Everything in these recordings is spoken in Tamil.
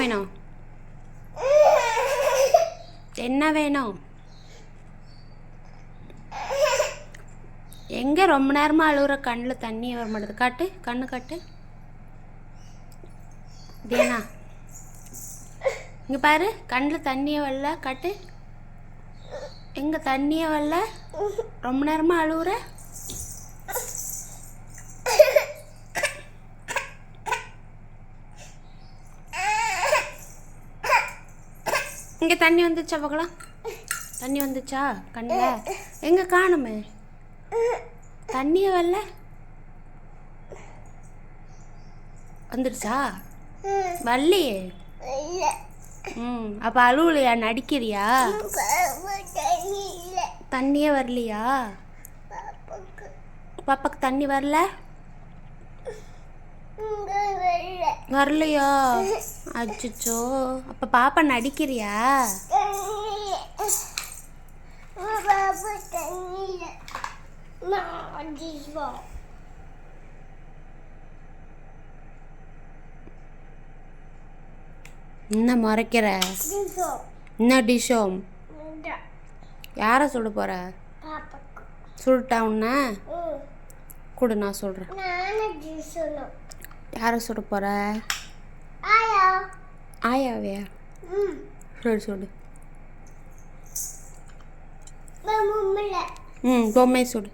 வேணும்? என்ன வேணும்? எங்கே ரொம்ப நேரமாக அழுகுற? கண்ணில் தண்ணி வர மாட்டேது. காட்டு, கண்ணு காட்டு. தேனா, இங்கே பாரு, கண்ணில் தண்ணியே வரல. காட்டு, எங்கே தண்ணியே வரல? ரொம்ப நேரமாக அழுகுற. இங்கே தண்ணி வந்துச்சா பார்க்கலாம்? தண்ணி வந்துச்சா கண்ணில்? எங்கே காணுமே? தண்ணியே வரல. வந்துடுச்சா? வரலையே. அப்போ அழுவலையா? நடிக்கிறியா? தண்ணியே வரலையா? பாப்பாக்கு தண்ணி வரல? வரலையா? அச்சோ. அப்போ பாப்பா நடிக்கிறியா? என்ன மறைக்கிற? என்ன டிஷோம்? யாரை சுட போற? சுடட்டா உன்ன? கூட நான் சொல்கிறேன். யாரை சுட போற? ஆயாவே? சரி சுடு. பொம்மை சுடு.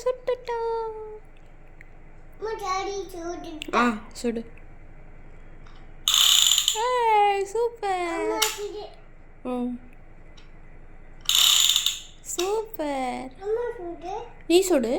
சுட்டுட்டா. சுடு. சூப்பர். சூப்பர். நீ சுடு.